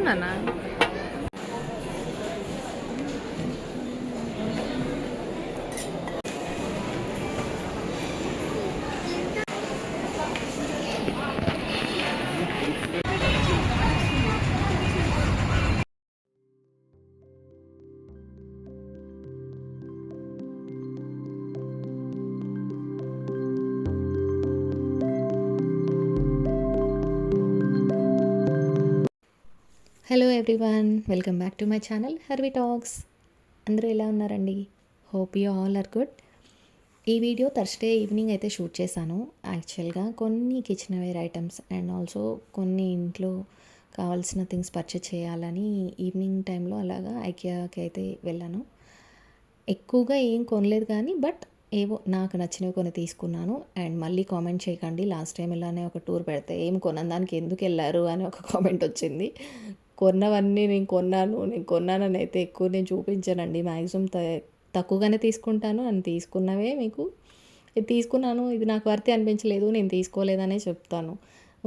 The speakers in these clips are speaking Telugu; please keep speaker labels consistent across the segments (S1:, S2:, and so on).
S1: నాన్న.
S2: Hello everyone, welcome back to my channel Harvi talks. అందరూ ఎలా ఉన్నారండి? Hope you all are good. ఈ వీడియో థర్స్డే ఈవినింగ్ అయితే షూట్ చేశాను. యాక్చువల్గా కొన్ని kitchen ware items and also కొన్ని ఇంట్లో కావాల్సిన థింగ్స్ పర్చేస్ చేయాలని ఈవినింగ్ టైంలో అలాగా ఐకియాకి అయితే వెళ్ళాను. ఎక్కువగా ఏం కొనలేదు కానీ బట్ ఏవో నాకు నచ్చినవి కొన్ని తీసుకున్నాను. అండ్ మళ్ళీ కామెంట్ చేయకండి, లాస్ట్ టైం ఇలానే ఒక టూర్ పెడితే ఏం కొనని దానికి ఎందుకు వెళ్ళారు అని ఒక కామెంట్ వచ్చింది. కొన్నవన్నీ నేను కొన్నానని అయితే ఎక్కువ నేను చూపించానండి. మ్యాక్సిమం తక్కువగానే తీసుకుంటాను. అని తీసుకున్నవే మీకు ఇది తీసుకున్నాను, ఇది నాకు వర్తి అనిపించలేదు, నేను తీసుకోలేదనే చెప్తాను.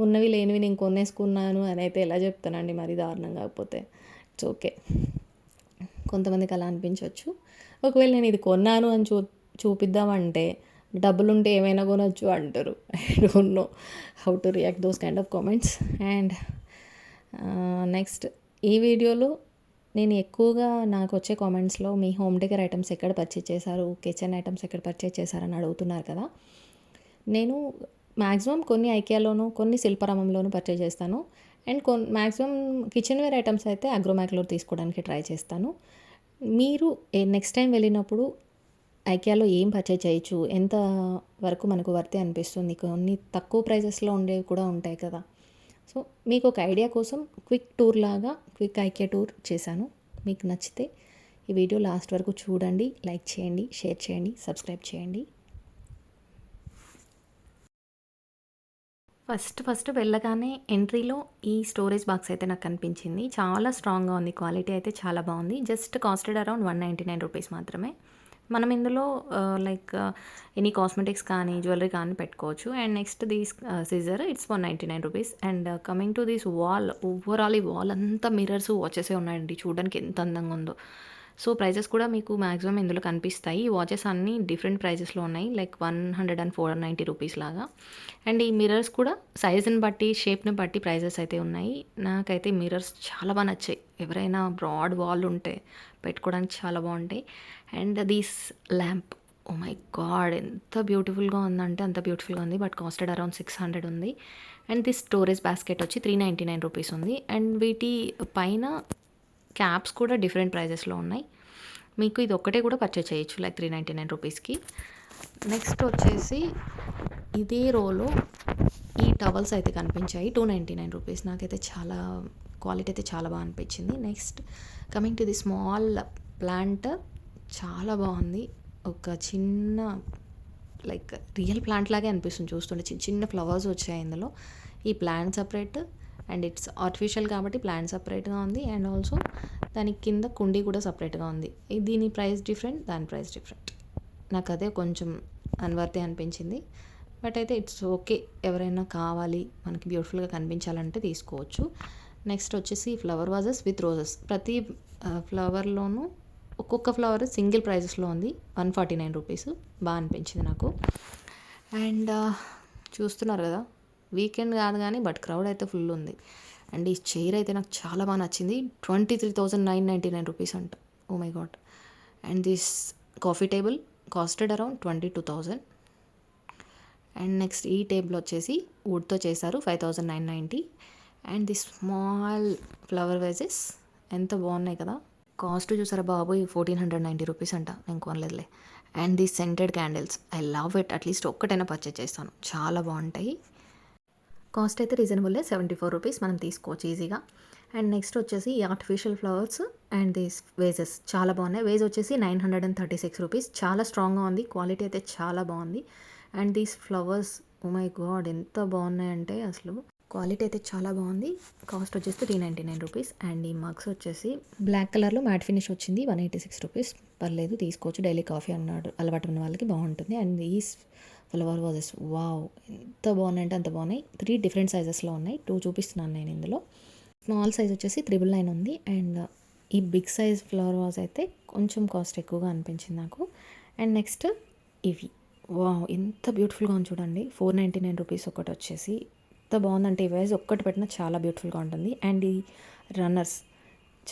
S2: ఉన్నవి లేనివి నేను కొనేసుకున్నాను అని అయితే ఎలా చెప్తానండి, మరి దారుణం కాకపోతే. ఇట్స్ ఓకే, కొంతమందికి అలా అనిపించవచ్చు. ఒకవేళ నేను ఇది కొన్నాను అని చూపిద్దామంటే డబ్బులుంటే ఏమైనా కొనొచ్చు అంటారు. I don't know how to react those kind of comments. And next ఈ వీడియోలో నేను ఎక్కువగా నాకు వచ్చే కామెంట్స్లో మీ హోమ్ డెకర్ ఐటమ్స్ ఎక్కడ పర్చేజ్ చేశారు, కిచెన్ ఐటమ్స్ ఎక్కడ పర్చేజ్ చేశారని అడుగుతున్నారు కదా. నేను మ్యాక్సిమం కొన్ని ఐకియాలోను, కొన్ని శిల్పారామంలోను పర్చేజ్ చేస్తాను. And maximum kitchen ware items అయితే అగ్రోమ్యాక్లో తీసుకోవడానికి ట్రై చేస్తాను. మీరు నెక్స్ట్ టైం వెళ్ళినప్పుడు ఐకియాలో ఏం పర్చేజ్ చేయొచ్చు, ఎంత వరకు మనకు వర్తే అనిపిస్తుంది, కొన్ని తక్కువ ప్రైజెస్లో ఉండేవి కూడా ఉంటాయి కదా. సో మీకు ఒక ఐడియా కోసం క్విక్ ఐకియా టూర్ చేశాను. మీకు నచ్చితే ఈ వీడియో లాస్ట్ వరకు చూడండి, లైక్ చేయండి, షేర్ చేయండి, సబ్స్క్రైబ్ చేయండి. ఫస్ట్ వెళ్ళగానే ఎంట్రీలో ఈ స్టోరేజ్ బాక్స్ అయితే నాకు కనిపించింది. చాలా స్ట్రాంగ్గా ఉంది, క్వాలిటీ అయితే చాలా బాగుంది. జస్ట్ కాస్టెడ్ అరౌండ్ 199 రూపీస్ మాత్రమే. మనం ఇందులో లైక్ ఎనీ కాస్మెటిక్స్ కానీ జ్యువెలరీ కానీ పెట్టుకోవచ్చు. And next these scissor it's 199 rupees. And coming to this wall, overall ఈ వాల్ అంతా మిర్రర్స్, వాచెసే ఉన్నాయండి. చూడడానికి ఎంత అందంగా ఉందో. సో ప్రైజెస్ కూడా మీకు మ్యాక్సిమం ఇందులో కనిపిస్తాయి. ఈ వాచెస్ అన్నీ డిఫరెంట్ ప్రైజెస్లో ఉన్నాయి, లైక్ 100 అండ్ 490 రూపీస్ లాగా. అండ్ ఈ మిర్రర్స్ కూడా సైజుని బట్టి, షేప్ని బట్టి ప్రైజెస్ అయితే ఉన్నాయి. నాకైతే మిర్రర్స్ చాలా బాగా నచ్చాయి. ఎవరైనా బ్రాడ్ వాల్ ఉంటే పెట్టుకోవడానికి చాలా బాగుంటాయి. And these lamp, oh my god, ఎంత బ్యూటిఫుల్గా ఉందంటే అంత బ్యూటిఫుల్గా ఉంది. బట్ కాస్టెడ్ అరౌండ్ 600 ఉంది. అండ్ దిస్ స్టోరేజ్ బాస్కెట్ వచ్చి 399 రూపీస్ ఉంది. అండ్ వీటి పైన క్యాప్స్ కూడా డిఫరెంట్ ప్రైజెస్లో ఉన్నాయి. మీకు ఇది ఒక్కటే కూడా పర్చేస్ చేయొచ్చు, లైక్ 399 రూపీస్కి. నెక్స్ట్ వచ్చేసి ఇదే రోలో ఈ టవల్స్ అయితే కనిపించాయి, 299 రూపీస్. నాకైతే చాలా క్వాలిటీ అయితే చాలా బాగా అనిపించింది. Next coming to the small plant, చాలా బాగుంది. ఒక చిన్న లైక్ రియల్ ప్లాంట్ లాగే అనిపిస్తుంది చూస్తుంటే. చిన్న చిన్న ఫ్లవర్స్ వచ్చాయి ఇందులో. ఈ plant separate and it's artificial కాబట్టి ప్లాంట్ సపరేట్గా ఉంది. అండ్ ఆల్సో దానికి కింద కుండీ కూడా సపరేట్గా ఉంది. దీని ప్రైస్ డిఫరెంట్, దాని ప్రైస్ డిఫరెంట్. నాకు అదే కొంచెం అన్వర్తి అనిపించింది. బట్ అయితే ఇట్స్ ఓకే, ఎవరైనా కావాలి మనకి బ్యూటిఫుల్గా కనిపించాలంటే తీసుకోవచ్చు. నెక్స్ట్ వచ్చేసి ఫ్లవర్ వాజెస్ విత్ రోజెస్. ప్రతి ఫ్లవర్లోనూ ఒక్కొక్క ఫ్లవర్ సింగిల్ ప్రైజెస్లో ఉంది, 149 రూపీస్. బాగా అనిపించింది నాకు. అండ్ చూస్తున్నారు కదా, వీకెండ్ కాదు కానీ బట్ క్రౌడ్ అయితే ఫుల్ ఉంది. అండ్ ఈ చైర్ అయితే నాకు చాలా బాగా నచ్చింది. 23,999 రూపీస్ అంట. Oh my god. And this coffee table costed around 22,000. And next ఈ టేబుల్ వచ్చేసి వుడ్తో చేశారు, 5,990. And the small flower vases ఎంత బాగున్నాయి కదా. కాస్ట్ చూసారా బాబోయ్, 1,490 రూపీస్ అంట. నేను కొనలేదులే. And the scented candles, I love it. At least ఒక్కటైనా పర్చేజ్ చేస్తాను, చాలా బాగుంటాయి. కాస్ట్ అయితే రీజనబుల్లే, 74 రూపీస్ మనం తీసుకోవచ్చు ఈజీగా. అండ్ నెక్స్ట్ వచ్చేసి ఈ artificial flowers and these wages చాలా బాగున్నాయి. వేజ్ వచ్చేసి 936 రూపీస్. చాలా స్ట్రాంగ్గా ఉంది, క్వాలిటీ అయితే చాలా బాగుంది. And these flowers, oh my god, ఎంత బాగున్నాయంటే అసలు క్వాలిటీ అయితే చాలా బాగుంది. కాస్ట్ వచ్చేసి 399 రూపీస్. అండ్ ఈ మగ్స్ వచ్చేసి బ్లాక్ కలర్లో మ్యాట్ ఫినిష్ వచ్చింది, 186 రూపీస్. పర్లేదు, తీసుకోవచ్చు. డైలీ కాఫీ అన్నాడు అలవాటు ఉన్న వాళ్ళకి బాగుంటుంది. అండ్ ఈ ఫ్లవర్ వాజెస్, వావ్, ఎంత బాగున్నాయంటే అంత బాగున్నాయి. 3 డిఫరెంట్ సైజెస్లో ఉన్నాయి, 2 చూపిస్తున్నాను నేను ఇందులో. స్మాల్ సైజ్ వచ్చేసి 999 ఉంది. అండ్ ఈ బిగ్ సైజ్ ఫ్లవర్ వాజ్ అయితే కొంచెం కాస్ట్ ఎక్కువగా అనిపించింది నాకు. అండ్ నెక్స్ట్ ఇవి, వావ్! ఎంత బ్యూటిఫుల్గా ఉంది చూడండి. 499 రూపీస్ ఒకటి వచ్చేసి ఎంత బాగుందంటే, ఈ వైజ్ ఒక్కటి పెట్టినా చాలా బ్యూటిఫుల్గా ఉంటుంది. అండ్ ఈ రన్నర్స్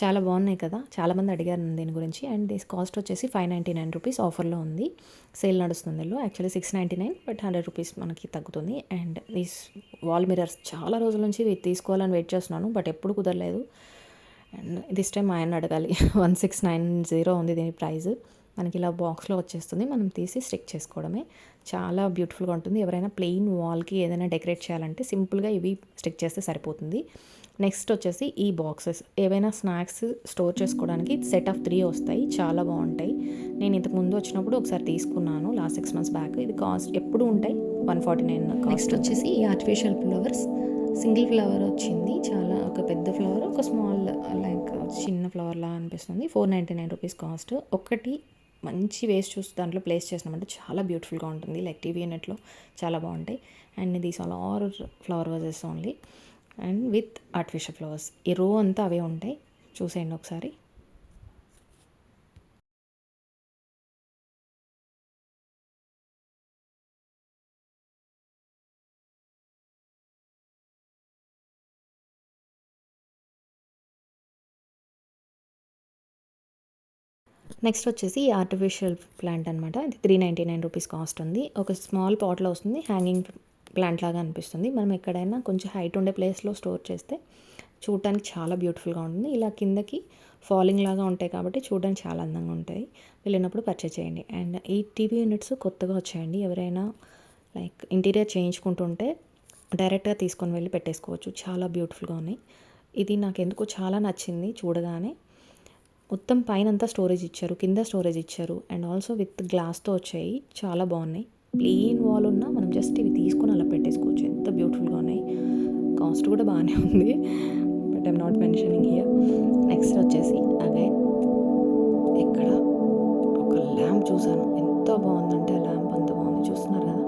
S2: చాలా బాగున్నాయి కదా, చాలామంది అడిగారు నన్ను దీని గురించి. అండ్ దిస్ కాస్ట్ వచ్చేసి 599 రూపీస్ ఆఫర్లో ఉంది, సేల్ నడుస్తుంది ఇందులో. యాక్చువల్లీ 699, బట్ 100 రూపీస్ మనకి తగ్గుతుంది. అండ్ దీస్ వాల్ మిరర్స్ చాలా రోజుల నుంచి ఇవి తీసుకోవాలని వెయిట్ చేస్తున్నాను, బట్ ఎప్పుడు కుదరలేదు. అండ్ దిస్ టైం ఆయన అడగాలి. 1690 ఉంది దీని ప్రైస్. మనకి ఇలా బాక్స్లో వచ్చేస్తుంది, మనం తీసి స్టిక్ చేసుకోవడమే. చాలా బ్యూటిఫుల్గా ఉంటుంది. ఎవరైనా ప్లెయిన్ వాల్కి ఏదైనా డెకరేట్ చేయాలంటే సింపుల్గా ఇవి స్టిక్ చేస్తే సరిపోతుంది. నెక్స్ట్ వచ్చేసి ఈ బాక్సెస్, ఏవైనా స్నాక్స్ స్టోర్ చేసుకోవడానికి సెట్ ఆఫ్ 3 వస్తాయి, చాలా బాగుంటాయి. నేను ఇంతకు ముందు వచ్చినప్పుడు ఒకసారి తీసుకున్నాను లాస్ట్ 6 months బ్యాక్. ఇది కాస్ట్ ఎప్పుడు ఉంటాయి 149. నెక్స్ట్ వచ్చేసి ఈ ఆర్టిఫిషియల్ ఫ్లవర్స్, సింగిల్ ఫ్లవర్ వచ్చింది, చాలా ఒక పెద్ద ఫ్లవర్, ఒక స్మాల్ లైక్ చిన్న ఫ్లవర్ లా అనిపిస్తుంది. 499 రూపీస్ కాస్ట్. ఒకటి మంచి వేస్ట్ చూసి దాంట్లో ప్లేస్ చేసినామంటే చాలా బ్యూటిఫుల్గా ఉంటుంది, లైక్ టీవీ యూనిట్లో చాలా బాగుంటాయి. And these all flower vases only, and with artificial flowers. ఈ రో అంతా అవే ఉంటాయి, చూసేయండి ఒకసారి. నెక్స్ట్ వచ్చేసి ఈ ఆర్టిఫిషియల్ ప్లాంట్ అనమాట. ఇది 399 రూపీస్ కాస్ట్ ఉంది. ఒక స్మాల్ పాట్లో వస్తుంది, హ్యాంగింగ్ ప్లాంట్ లాగా అనిపిస్తుంది. మనం ఎక్కడైనా కొంచెం హైట్ ఉండే ప్లేస్లో స్టోర్ చేస్తే చూడటానికి చాలా బ్యూటిఫుల్గా ఉంటుంది. ఇలా కిందకి ఫాలింగ్ లాగా ఉంటాయి కాబట్టి చూడడానికి చాలా అందంగా ఉంటాయి. వెళ్ళినప్పుడు పర్చేజ్ చేయండి. అండ్ ఈ టీవీ యూనిట్స్ కొత్తగా వచ్చాయండి. ఎవరైనా లైక్ ఇంటీరియర్ చేయించుకుంటుంటే డైరెక్ట్గా తీసుకొని వెళ్ళి పెట్టేసుకోవచ్చు, చాలా బ్యూటిఫుల్గా ఉన్నాయి. ఇది నాకు ఎందుకో చాలా నచ్చింది చూడగానే. మొత్తం పైనంతా స్టోరేజ్ ఇచ్చారు, కింద స్టోరేజ్ ఇచ్చారు, అండ్ ఆల్సో విత్ గ్లాస్తో వచ్చాయి, చాలా బాగున్నాయి. ప్లెయిన్ వాల్ ఉన్నా మనం జస్ట్ ఇవి తీసుకొని అలా పెట్టేసుకోవచ్చు, ఎంత బ్యూటిఫుల్గా ఉన్నాయి. కాస్ట్ కూడా బాగానే ఉంది, but I'm not mentioning here. Next వచ్చేసి అగైన్ ఇక్కడ ఒక ల్యాంప్ చూసాను, ఎంత బాగుందంటే ఆ ల్యాంప్ అంత బాగుంది. చూస్తున్నారు కదా,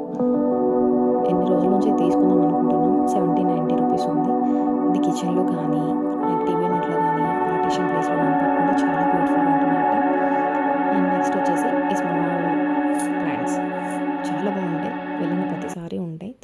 S2: ఎన్ని రోజుల నుంచి తీసుకుందాం అనుకుంటున్నాము. 70-90 రూపీస్ ఉంది. ఇది కిచెన్లో కానీ లైక్ టీవీ యూనిట్లో కానీ పార్టీషన్ ప్లేస్లో కానీ పెట్టుకుంటే చాలా బ్యూటిఫుల్గా ఉంటున్నట్టు. అండ్ నెక్స్ట్ వచ్చేసి ఈ స్మాల్ ప్లాంట్స్ చాలా బాగుంటాయి, వెళ్ళిన ప్రతిసారి ఉంటాయి.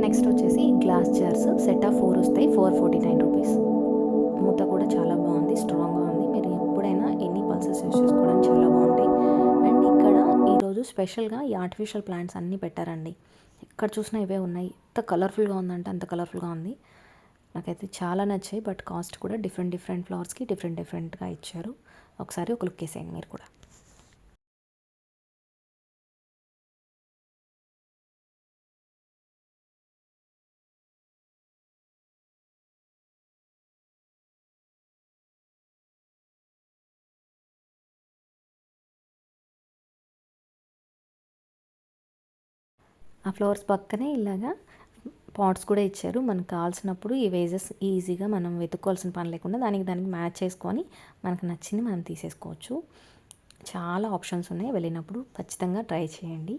S2: నెక్స్ట్ వచ్చేసి గ్లాస్ జార్స్ సెట్ ఆఫ్ 4 వస్తాయి, 449 రూపీస్. మూత కూడా చాలా బాగుంది, స్ట్రాంగ్గా ఉంది. మీరు ఎప్పుడైనా ఎన్ని పల్సెస్ యూస్ చేసుకోవడానికి చాలా బాగుంటాయి. అండ్ ఇక్కడ ఈరోజు స్పెషల్గా ఈ ఆర్టిఫిషియల్ ప్లాంట్స్ అన్నీ పెట్టారండి. ఎక్కడ చూసినా ఇవే ఉన్నాయి. ఎంత కలర్ఫుల్గా ఉందంటే అంత కలర్ఫుల్గా ఉంది. నాకైతే చాలా నచ్చాయి, బట్ కాస్ట్ కూడా డిఫరెంట్ ఫ్లవర్స్కి డిఫరెంట్గా ఇచ్చారు. ఒకసారి ఒక లుక్ వేసేయండి మీరు కూడా. ఆ ఫ్లవర్స్ పక్కనే ఇలాగా పాట్స్ కూడా ఇచ్చారు. మనకు కావాల్సినప్పుడు ఈ వేజెస్ ఈజీగా మనం వెతుక్కోవాల్సిన పని లేకుండా దానికి మ్యాచ్ చేసుకొని మనకు నచ్చింది మనం తీసేసుకోవచ్చు. చాలా ఆప్షన్స్ ఉన్నాయి, వెళ్ళినప్పుడు ఖచ్చితంగా ట్రై చేయండి,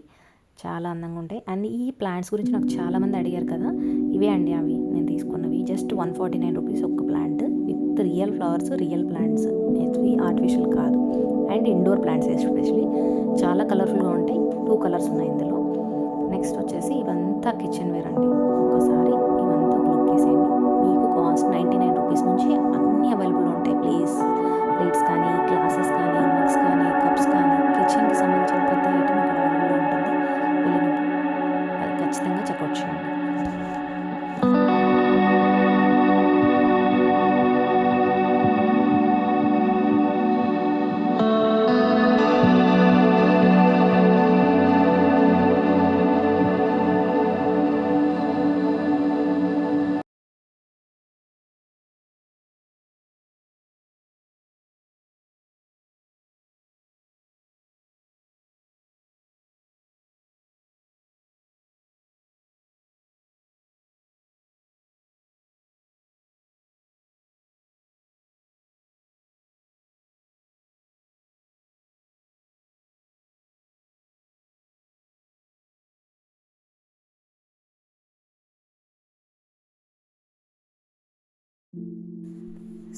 S2: చాలా అందంగా ఉంటాయి. అండ్ ఈ ప్లాంట్స్ గురించి నాకు చాలామంది అడిగారు కదా, ఇవే అండి అవి నేను తీసుకున్నవి. జస్ట్ 149 రూపీస్ ఒక్క plant, with real flowers, real plants, ఇవి ఆర్టిఫిషియల్ కాదు. అండ్ ఇండోర్ ప్లాంట్స్ ఎస్పెషలీ చాలా కలర్ఫుల్గా ఉంటాయి. 2 కలర్స్ ఉన్నాయి ఇందులో. నెక్స్ట్ వచ్చేసి ఇవంతా కిచెన్ వేర్ అండి. ఒకసారి ఇవంతా లుక్ వేసేయండి. మీకు కాస్ట్ 99 రూపీస్ నుంచి అన్నీ అవైలబుల్ ఉంటాయి. ప్లేట్స్ కానీ, గ్లాసెస్ కానీ, మగ్స్ కానీ, కప్స్ కానీ, కిచెన్కి సంబంధించిన ప్రతి ఐటమ్ ఇక్కడ అవైలబుల్ ఉంటుంది. వెళ్ళినప్పుడు ఖచ్చితంగా చెక్అవుట్ చేయండి.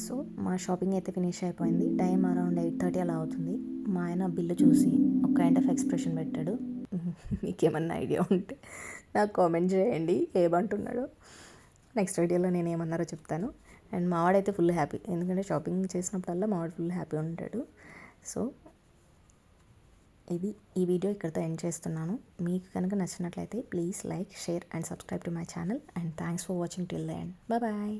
S2: సో మా షాపింగ్ అయితే ఫినిష్ అయిపోయింది. టైం అరౌండ్ 8:30 అలా అవుతుంది. మా ఆయన బిల్లు చూసి ఒక కైండ్ ఆఫ్ ఎక్స్ప్రెషన్ పెట్టాడు. మీకేమన్నా ఐడియా ఉంటే నాకు కామెంట్ చేయండి ఏమంటున్నాడో. నెక్స్ట్ వీడియోలో నేను ఏమన్నారో చెప్తాను. అండ్ మావాడైతే ఫుల్ హ్యాపీ, ఎందుకంటే షాపింగ్ చేసినప్పుడల్లా మావాడు ఫుల్ హ్యాపీ ఉంటాడు. సో ఈ వీడియో ఇక్కడితో ఎండ్ చేస్తున్నాను. మీకు కనుక నచ్చినట్లయితే please like, share and subscribe to my channel. And thanks for watching till the end. Bye.